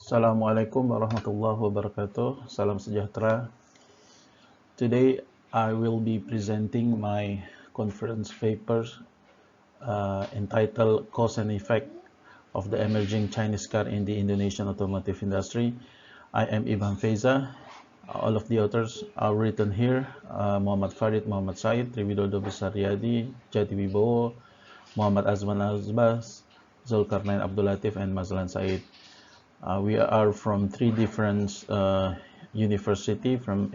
Assalamualaikum warahmatullahi wabarakatuh. Salam sejahtera. Today I will be presenting my conference paper entitled Cause and Effect of the Emerging Chinese Car in the Indonesian Automotive Industry. I am Ibham Veza. All of the authors are written here. Muhammad Farid, Muhammad Said, Triwidodo Besar Riyadi, Jati Wibowo, Muhammad Azman Azbas, Zulkarnain Abdul Latif, and Mazlan Said. We are from three different university, from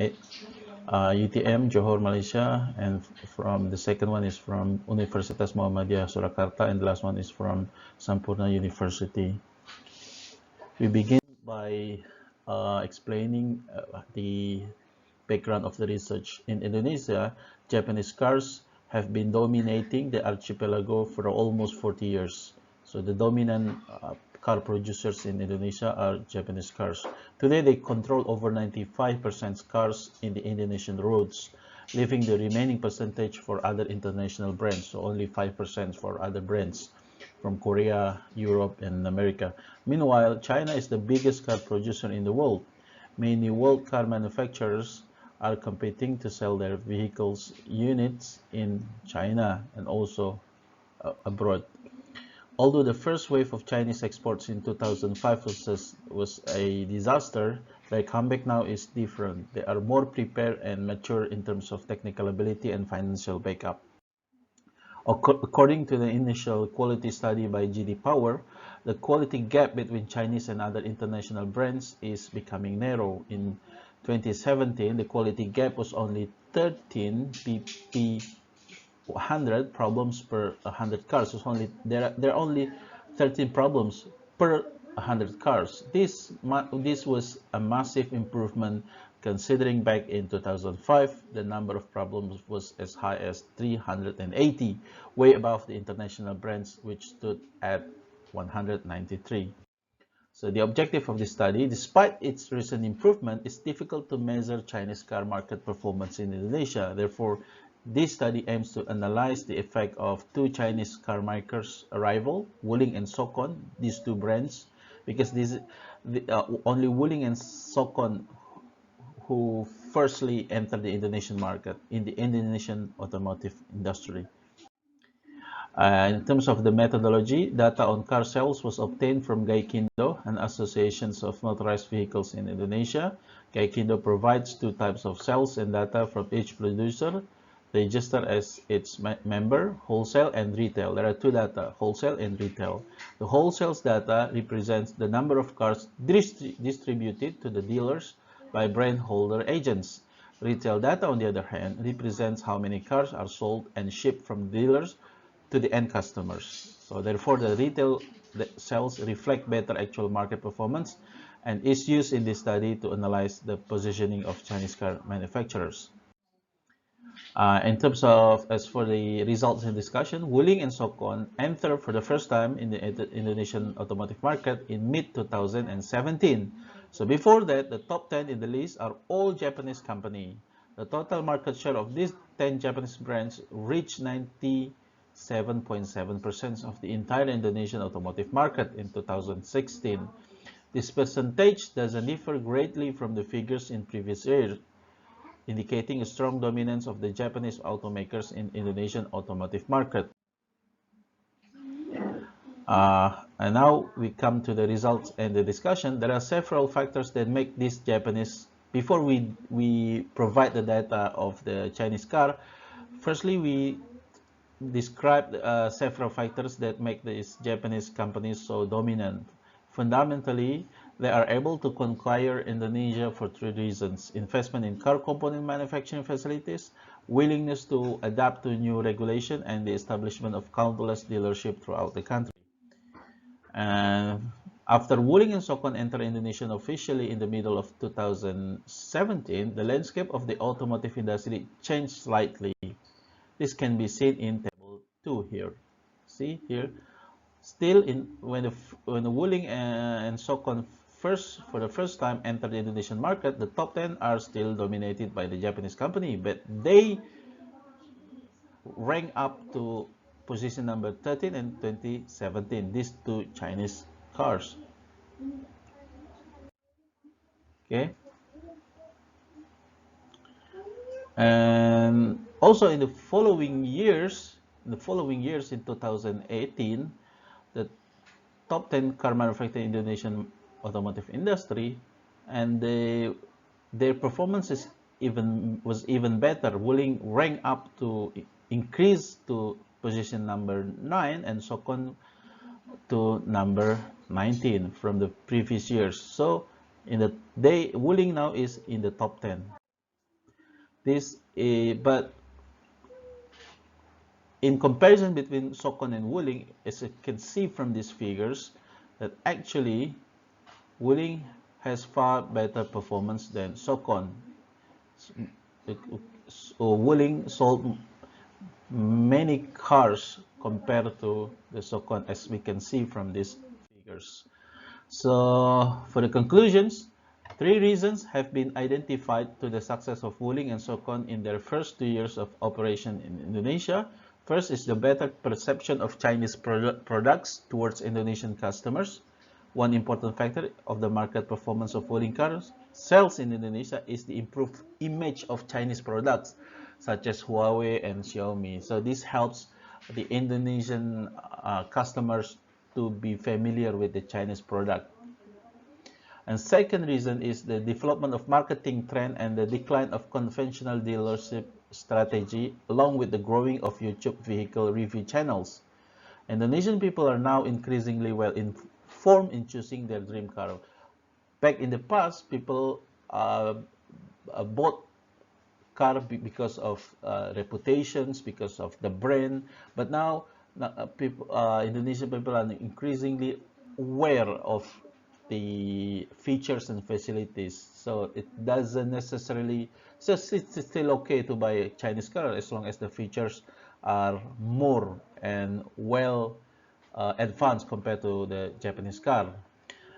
UTM, Johor, Malaysia, and from the second one is from Universitas Muhammadiyah Surakarta, and the last one is from Sampurna University. We begin by explaining the background of the research. In Indonesia, Japanese cars have been dominating the archipelago for almost 40 years. So the dominant car producers in Indonesia are Japanese cars. Today they control over 95% cars in the Indonesian roads, leaving the remaining percentage for other international brands, so only 5% for other brands from Korea, Europe, and America. Meanwhile, China is the biggest car producer in the world. Many world car manufacturers are competing to sell their vehicles units in China and also abroad. Although the first wave of Chinese exports in 2005 was a disaster, their comeback now is different. They are more prepared and mature in terms of technical ability and financial backup. According to the initial quality study by GD Power, the quality gap between Chinese and other international brands is becoming narrow. In 2017, the quality gap was only 13 pp 100 problems per 100 cars. So there are only 13 problems per 100 cars. This was a massive improvement, considering back in 2005 the number of problems was as high as 380, way above the international brands, which stood at 193. So the objective of this study, despite its recent improvement, is difficult to measure Chinese car market performance in Indonesia. Therefore, this study aims to analyze the effect of two Chinese car makers' arrival, Wuling and Sokon, these two brands, because only Wuling and Sokon who firstly entered the Indonesian market in the Indonesian automotive industry. In terms of the methodology, data on car sales was obtained from Gaikindo, an association of motorized vehicles in Indonesia. Gaikindo provides two types of sales and data from each producer, registered as its member, wholesale and retail. There are two data, wholesale and retail. The wholesale data represents the number of cars distributed to the dealers by brand holder agents. Retail data, on the other hand, represents how many cars are sold and shipped from dealers to the end customers. So therefore, the retail sales reflect better actual market performance and is used in this study to analyze the positioning of Chinese car manufacturers. In terms of, as for the results in discussion, Wuling and Sokon entered for the first time in the Indonesian automotive market in mid-2017. So before that, the top 10 in the list are all Japanese companies. The total market share of these 10 Japanese brands reached 97.7% of the entire Indonesian automotive market in 2016. This percentage doesn't differ greatly from the figures in previous years, indicating a strong dominance of the Japanese automakers in Indonesian automotive market. And now we come to the results and the discussion. There are several factors that make this Japanese, before we provide the data of the Chinese car, firstly we describe several factors that make these Japanese companies so dominant. Fundamentally, they are able to conquer Indonesia for three reasons: investment in car component manufacturing facilities, willingness to adapt to new regulation, and the establishment of countless dealerships throughout the country. And after Wuling and Sokon entered Indonesia officially in the middle of 2017, the landscape of the automotive industry changed slightly. This can be seen in table 2 here. See here, still when the Wuling and Sokon for the first time entered the Indonesian market, the top 10 are still dominated by the Japanese company, but they rank up to position number 13 in 2017, these two Chinese cars. Okay. And also in the following years, in 2018, the top 10 car manufacturer in the Indonesian automotive industry, and their performance was even better. Wuling ranked up to increase to position number 9 and Sokon to number 19 from the previous years. So in the day, Wuling now is in the top 10. But in comparison between Sokon and Wuling, as you can see from these figures, that actually Wuling has far better performance than Sokon. So Wuling sold many cars compared to the Sokon, as we can see from these figures. So for the conclusions, 3 reasons have been identified to the success of Wuling and Sokon in their first 2 years of operation in Indonesia. First is the better perception of Chinese products towards Indonesian customers. One important factor of the market performance of Wuling cars sales in Indonesia is the improved image of Chinese products such as Huawei and Xiaomi. So this helps the Indonesian customers to be familiar with the Chinese product. And second reason is the development of marketing trend and the decline of conventional dealership strategy, along with the growing of YouTube vehicle review channels. Indonesian people are now increasingly well informed in choosing their dream car. Back in the past, people bought car because of reputations, because of the brand, but now Indonesian people are increasingly aware of the features and facilities, so it doesn't necessarily, so it's still okay to buy a Chinese car as long as the features are more and well advanced compared to the Japanese car.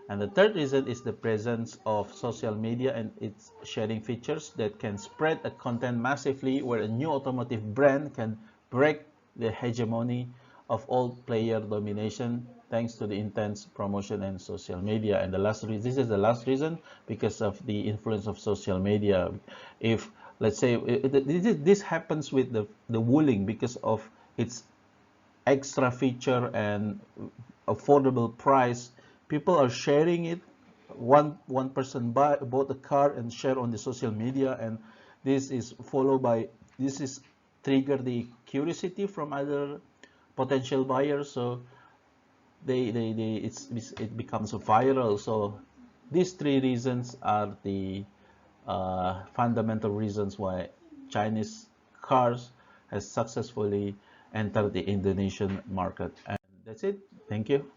And the third reason is the presence of social media and its sharing features that can spread a content massively, where a new automotive brand can break the hegemony of old player domination thanks to the intense promotion and social media. And this is the last reason, because of the influence of social media. If, let's say, this happens with the Wuling because of its extra feature and affordable price, people are sharing it. One person bought a car and share on the social media, and this is followed by, this is trigger the curiosity from other potential buyers, so it becomes viral. So these 3 reasons are the fundamental reasons why Chinese cars has successfully entered the Indonesian market. And that's it. Thank you.